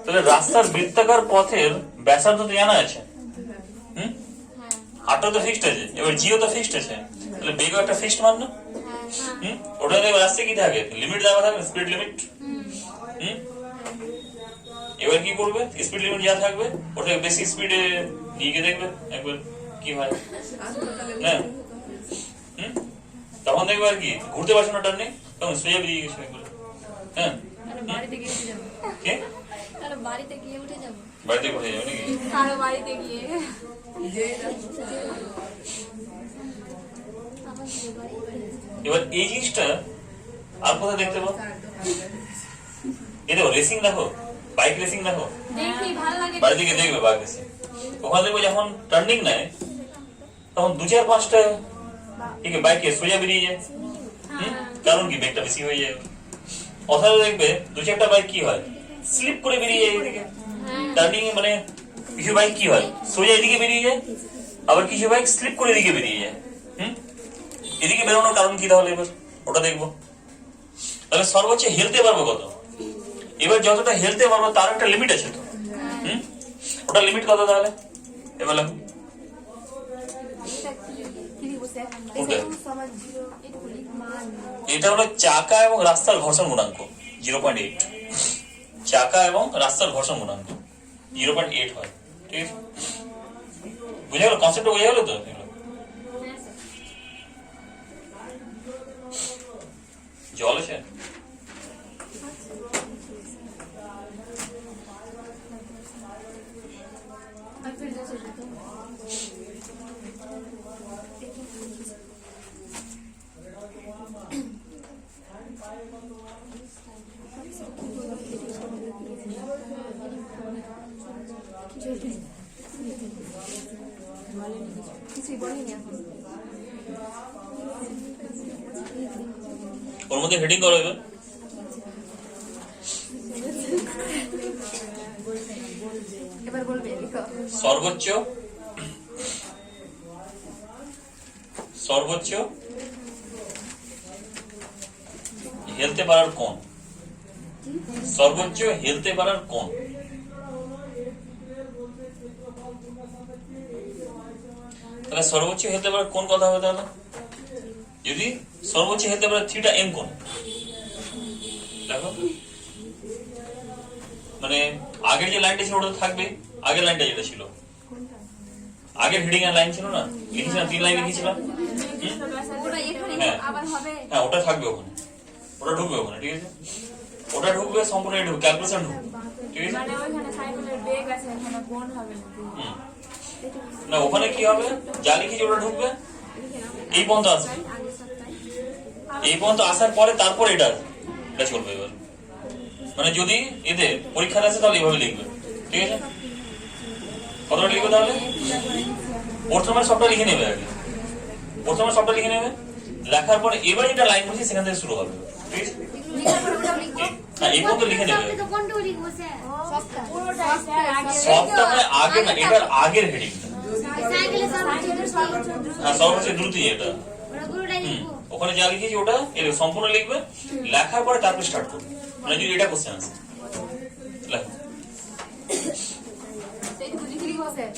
তাহলে রাস্তার বৃত্তাকার পথের ব্যাসার্ধ তো জানা আছে, আরটা তো ফিক্সড আছে, এবার জিও তো ফিক্সড আছে, তাহলে বেগ একটা ফিক্সড মান না? ওটা দেখবে রাস্তায় কি থাকে? লিমিট দেওয়া থাকে, স্পিড লিমিট। এবার কি করবে? স্পিড লিমিট যা থাকবে ওটাকে বেশি স্পিডে নিয়ে গিয়ে দেখবে একবার কি হয়, হ্যাঁ। তখন দেখবে আর কি ঘুরতে পারছে না, টার্নিং, তখন সোজা বেরিয়ে গেছে একবার, হ্যাঁ। বাড়িতে গিয়ে উঠে যাবো, কে? বাড়িতে গিয়ে উঠে যাবো, বাড়িতে উঠে যাবে নাকি? কারো বাড়িতে গিয়ে এবার এই জিনিসটা আর কোথায় দেখতে পাবো? এই দেখো রেসিং দেখো, বাইক রেসিং দেখো, দেখি ভালো লাগে। বাড়িতে গিয়ে দেখবে বাইক রেসিং, ওখানে দেখবে যখন টার্নিং নেয় তখন 2-4-5টা ঠিক আছে বাইকে সোজা বেরিয়ে যায়, কারণ কি? বেগটা বেশি হয়ে যায়। অথবা দেখবে 2-4টা বাইক কি হয়? স্লিপ করে বেরিয়ে যায় এদিকে টার্নিং এ। মানে কিছু বাইক কি হয়? সোজা এদিকে বেরিয়ে যায়, আবার কিছু বাইক স্লিপ করে এদিকে বেরিয়ে যায়। এদিকে বেরোনোর কারণ কি তাহলে? এবার ওটা দেখবো। তাহলে সর্বোচ্চ হেলতে পারবো কত? এবার যতটা হেলতে পারবো তার একটা লিমিট আছে তো, ওটা লিমিট কত তাহলে? এবার লাগবে এটা হলো চাকা এবং রাস্তার ঘর্ষণ গুণাঙ্ক 0.8। চাকা এবং রাস্তার ঘর্ষণ গুণাঙ্ক 0.8 হয়, ঠিক আছে? বুঝা গেল? কনসেপ্টটা বোঝা গেল তো? জল আছে? মধ্যে হেডিং করো এবার। এবার বলবে লিখো। সর্বোচ্চ সর্বোচ্চ হেলতে পারার কোণ, সর্বোচ্চ হেলতে পারার কোণ। তাহলে সর্বোচ্চ হেলতে পারার কোণ কথা হবে তাহলে যদি সর্বোচ্চ হেলতে পারে থিটা এম কোণ। দেখো মানে আগের যে লাইনটা ছিল ওটা থাকবে, আগের লাইনটা যেটা ছিল আগের হেডিং এর লাইন ছিল না, লিখেছিলাম 3 লাইন লিখেছিলাম। ওটা এখানে হ্যাঁ। আবার হবে। হ্যাঁ ওটা থাকবে ওখানে, ওটা ঢুকবে ওখানে, ঠিক আছে? ওটা ঢুকবে সম্পূর্ণ ঢুকবে, ক্যালকুলেশন ঢুকবে, ঠিক আছে? মানে ওইখানে সাইকেলের বেগ আছে, এখানে কোণ হবে না। হুম। না ওখানে কি হবে, যা লিখেছি ওটা ঢুকবে, এই পর্যন্ত আসবে, আগে সপ্তাহে এই পর্যন্ত আসার পরে তারপর এটা আসবে, এটা চলবে এবার। মানে যদি এদের পরীক্ষা আসে তাহলে এইভাবে লিখবে, ঠিক আছে? কতটা লিখবে তাহলে? প্রথমে সবটা লিখে নেবে আগে, প্রথমে সবটা লিখে নেবে, লেখার পরে এবার যেটা লাইন বলছি সেখান থেকে শুরু হবে, ঠিক আছে? লিখার পরে ওটাও লিখবো। হ্যাঁ এই পর্যন্ত লিখে নেবে। তো কোনটা লিখবো স্যার? সবটা সবটা মানে আগে না, এটার আগের হেডিং। সাইকেলের সর্বোচ্চ হ্যাঁ সর্বোচ্চ দ্রুতি এটা। ওরা পুরোটাই লিখবো। ওখানে যা লিখেছি ওটা সম্পূর্ণ লিখবে, লেখার পরে তারপরে স্টার্ট করবে। মানে যদি এটা কোশ্চেন আছে লেখো। সেইটুকু লিখে লিখবো স্যার।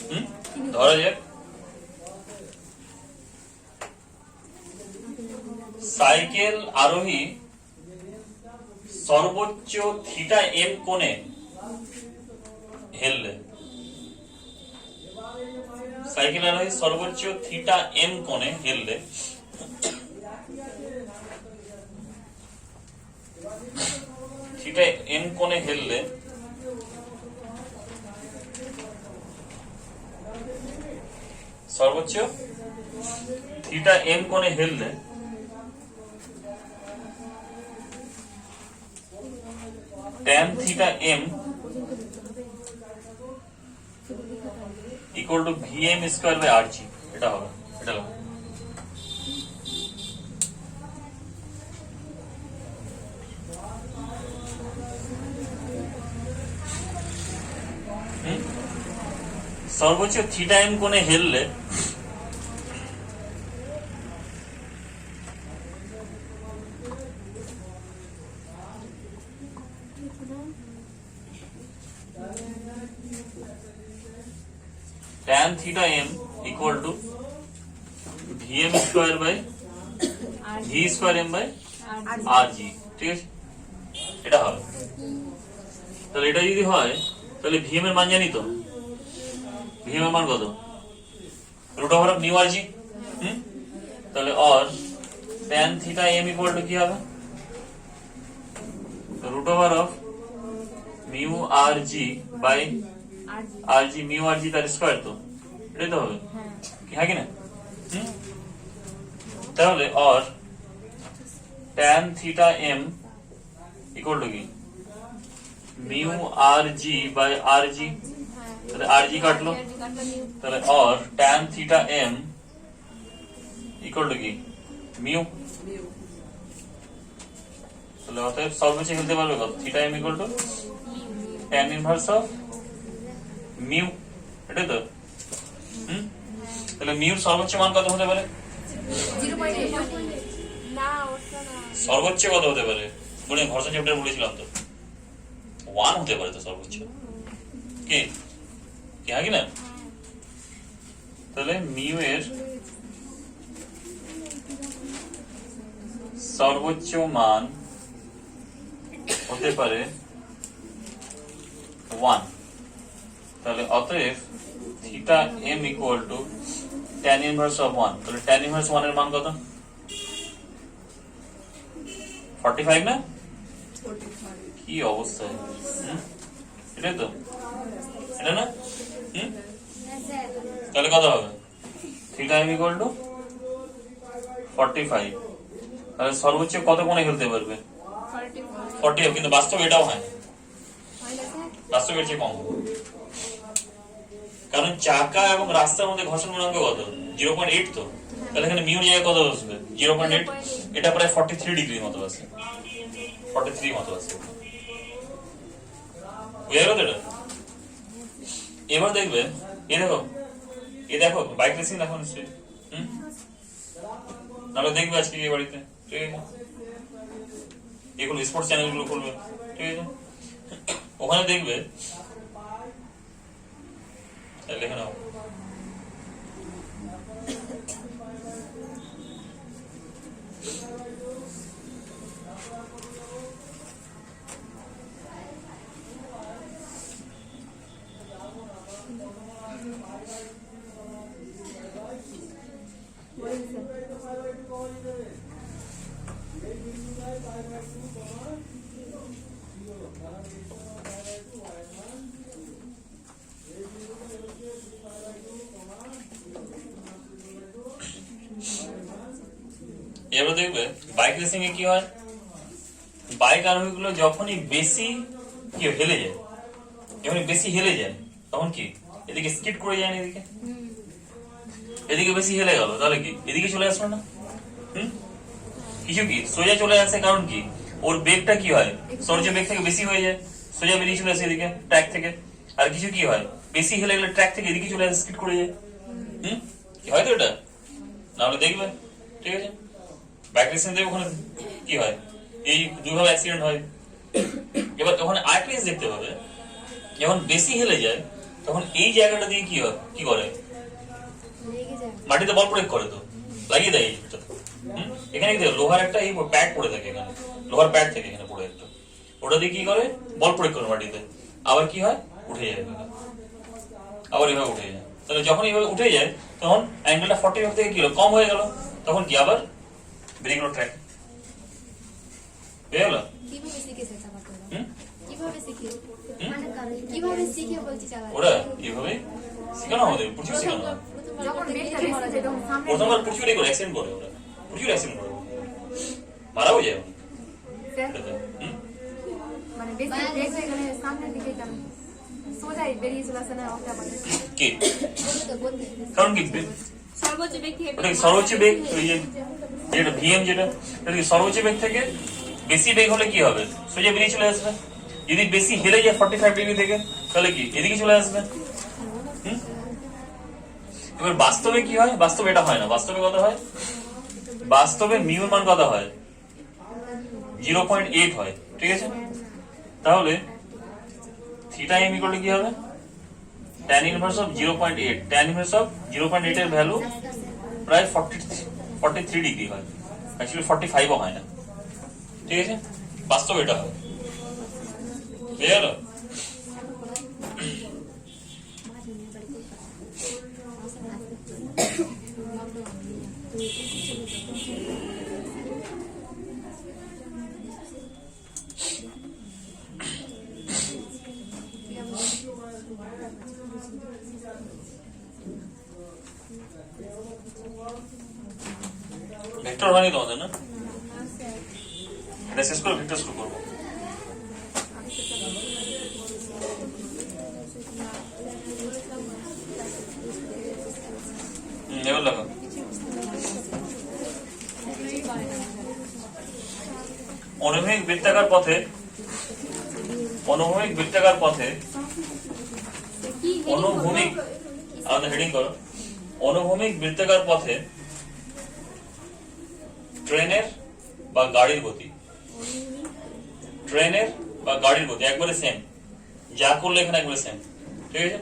ধরা যাক সাইকেল আরোহী সর্বোচ্চ থিটা এম কোণে হেললে, সাইকেল আরোহী সর্বোচ্চ থিটা এম কোণে হেললে থিটা এম কোণে হেললে সর্বোচ্চ থিটা এম কোণে হেললে tan theta M equal to vm square by r g, এটা হবে, এটা হবে। সর্বোচ্চ থিটা এম কোণে হেললে tan theta m equal to vm square by v square m by rg, ঠিক আছে? এটা হবে। তাহলে এটা যদি হয় তাহলে vm এর মান জানি তো, vm এর মান কত? Root over of mu rg। তাহলে और tan theta m equal to কি হবে? Root over of mu rg by rg mu rg তার স্কয়ার, তো এটাই তো হবে, হ্যাঁ কি না? তাহলে और tan theta m equal to की মিউ rg বাই rg, তাহলে rg কাটলো, তাহলে और tan theta m equal to की মিউ, তাহলে অতএব সর্বোচ্চ খেলতে পারবে কত? Theta m equal to tan inverse of mu, এটাই তো। তাহলে মিউর সর্বোচ্চ মান কত হতে পারে? 0.8 না ওটা না। সর্বোচ্চ কত হতে পারে? মনে ঘর্ষণ চ্যাপ্টার বলেছিলাম তো 1 হতে পারে তো সর্বোচ্চ, কি কি হ্যাঁ কি না? তাহলে মিউ এর সর্বোচ্চ মান হতে পারে 1। তাহলে অতএব theta M equal to tan inverse of 1। তাহলে tan ইনভার্স 1 এর মান কত? 45 না? কি অবস্থা, এটাই তো, এটা না? তাহলে কত হবে? Theta M equal to 45। তাহলে সর্বোচ্চ কত কোণে খেলতে পারবে? 40, কিন্তু বাস্তব এটাও হয়, বাস্তব এর চেয়ে কম হবে। কারণ চাকা এবং রাস্তার মধ্যে ঘর্ষণ গুণাঙ্ক কত? 0.8 তো, তাহলে এখানে মিউর জায়গায় কত বসবে? 0.8, এটা প্রায় 43 ডিগ্রি মতো আছে, 43 মতো আছে। বুঝা গেল তো এটা? এবার দেখবে, এ দেখো বাইক রেসিং দেখো নিশ্চয়ই, নাহলে দেখবে আজকে এই বাড়িতে, ঠিক আছে? এগুলো স্পোর্টস চ্যানেলগুলো খুলবে, ঠিক আছে? ওখানে দেখবে, লিখে নাও, এবার দেখবে বাইক রেসিং এ কি হয়, বাইক আরোহীগুলো যখনই বেশি কি হেলে যায়, যখনই বেশি হেলে যায় তখন কি এদিকে স্কিড করে যায় না, এদিকে বেশি হেলে গেল, তাহলে কি এদিকে চলে আসলো না? কিছু কি সোজা চলে আসে, কারণ কি ওর বেগটা কি হয়, সূর্য বেগ থেকে বেশি হয়ে যায়, সোজা বেরিয়ে চলে আসে এদিকে ট্র্যাক থেকে। আর কিছু কি হয়, বেশি হেলে গেলে ট্র্যাক থেকে এদিকে চলে আসে, স্কিড করে যায়। কি হয় তো এটা, নাহলে দেখবে, ঠিক আছে? বাইক রেসিং দেখবে ওখানে কি হয়, এই দুইভাবে অ্যাক্সিডেন্ট হয়। এবার ওখানে আরেকটা জিনিস দেখতে পাবে, যখন বেশি হেলে যায় তখন এই জায়গাটা দিয়ে কি হয়, কি করে, মাটিতে বল প্রয়োগ করে, তো লাগিয়ে দেয় এইটা। এখানে কি লোহার একটা এই প্যাড পড়ে থাকে, এখানে লোহার প্যাড থেকে এখানে পড়ে একটা, ওটা দিয়ে কি করে বল প্রয়োগ করে মাটিতে, আবার কি হয় উঠে যায়, আবার এইভাবে উঠে যায়। তাহলে যখন এইভাবে উঠে যায় তখন অ্যাঙ্গেলটা 45 থেকে কি হলো, কম হয়ে গেল, তখন কি আবার বেরিয়ে গেল ট্র্যাক, হয়ে গেল। কিভাবে শিখেছে চালাতে? হুম? কিভাবে শিখে? মানে কারণ কিভাবে শিখে বলছি চালাতে? ওরা এইভাবে শেখানো আমাদের, প্রচুর শেখানো হয়। যখন বেগটা বেশি যায় তখন সামনে প্রথমবার প্রচুর এই করে অ্যাক্সিডেন্ট করে, ওরা প্রচুর অ্যাক্সিডেন্ট করে, মারাও যায় অনেক। স্যার, এটাতে, মানে বেশি বেগ হয়ে গেলে সামনের দিকে কেন সোজাই বেরিয়ে চলে আসে না ওটা মানে কি বলতে বলতে কারণ কি সর্বোচ্চ বেগ থেকে ওটা কি সর্বোচ্চ বেগ, ওই যে যেটা ভিএম, যেটা এটা কি সর্বোচ্চ বেগ থেকে বেশি বেগ হলে কি হবে, সোজা বেরিয়ে চলে আসবে। যদি বেশি হেলে যায় 45 ডিগ্রি থেকে, তাহলে কি এদিকে চলে আসবে। এবার বাস্তবে কি হয়, বাস্তবে এটা হয় না, বাস্তবে কত হয়, বাস্তবে মিউর মান কত হয়, 0.8 হয়, ঠিক আছে? তাহলে থিটা এম ইকুয়াল টু কি হবে, tan inverse of 0.8, tan inverse of 0.8 এর ভ্যালু প্রায় 43 ডিগ্রি হয়, অ্যাকচুয়ালি 45ও হয় না, ঠিক আছে? বাস্তবে এটা হয়, বুঝে গেল? ভেক্টর হয়নি তোমাদের না, এটা শেষ করে ভেক্টর শুরু করবো। এবার দেখো, অনুভূমিক বৃত্তাকার পথে, অনুভূমিক বৃত্তাকার পথে, অনুভূমিক, আমাদের হেডিং করো, অনুভূমিক বৃত্তাকার পথে ট্রেনের বা গাড়ির গতি, ট্রেনের বা গাড়ির গতি একবারে সেম, যা করলে এখানে একবারে সেম, ঠিক আছে?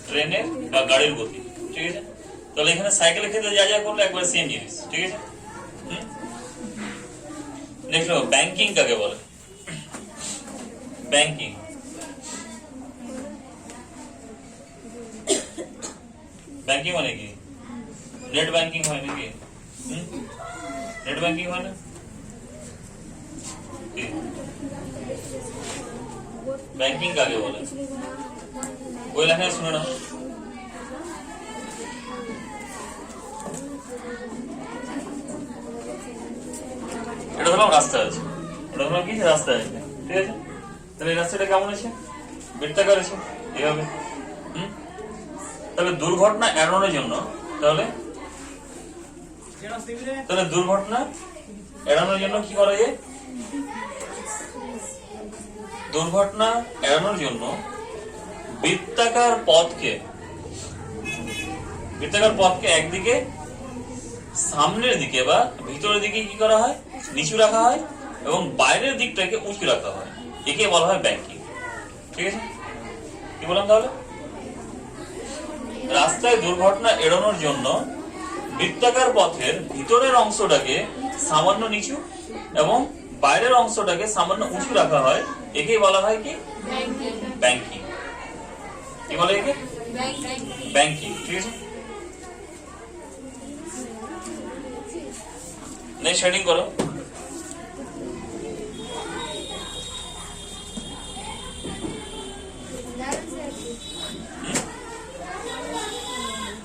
ট্রেনের বা গাড়ির গতি, ঠিক আছে? তাহলে এখানে সাইকেলের ক্ষেত্রে যা যা করলে একবারে সেম জিনিস, ঠিক আছে? দেখো ব্যাংকিং কাকে বলে, ব্যাংকিং, ব্যাংকিং মানে কি, নেট ব্যাংকিং হয় নাকি, নেট ব্যাংকিং হয় না, ব্যাংকিং কাকে বলে ওই লেখা শুনে না, এটা ধরলাম রাস্তা আছে, ওটা ধরলাম কি রাস্তা আছে, ঠিক আছে? তাহলে এই রাস্তাটা কেমন আছে, বৃত্তাকার আছে, এভাবে। তবে দুর্ঘটনা এড়ানোর জন্য তাহলে দুর্ঘটনা এড়ানোর জন্য কি করা যায়? দুর্ঘটনা এড়ানোর জন্য বৃত্তাকার পথকে একদিকে সামনের দিকে বা ভিতরের দিকে কি করা হয়? নিচু রাখা হয় এবং বাইরের দিকটাকে উঁচু রাখা হয়। একে বলা হয় ব্যাংকিং। ঠিক আছে, কি বললাম তাহলে? রাস্তায় দুর্ঘটনা এড়ানোর জন্য বৃত্তাকার পথের ভিতরের অংশটাকে সামান্য নিচু এবং বাইরের অংশটাকে সামান্য উঁচু রাখা হয়। একে বলা হয় কি? ব্যাংকিং। কি বলে একে? ব্যাংকিং। ঠিক আছে, নেক্সট হেডিং করো।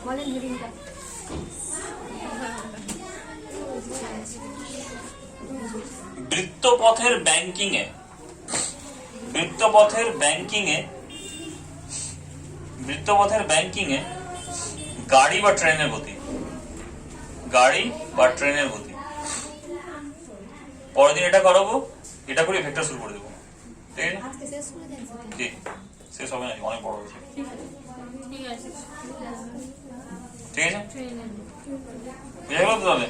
বলেন হেডিংটা। বৃত্তপথের ব্যাংকিং এ গাড়ি বা ট্রেনের গতি। পরের দিন এটা করাবো, এটা করে ভেক্টর শুরু করে দেবো। ঠিক আছে, আজকে শেষ করে দেন স্যার। ঠিক শেষ হবে না, অনেক বড় হয়েছে। ঠিক আছে। ঠিক আছে, ট্রেনে বুঝে গেল তো তাহলে?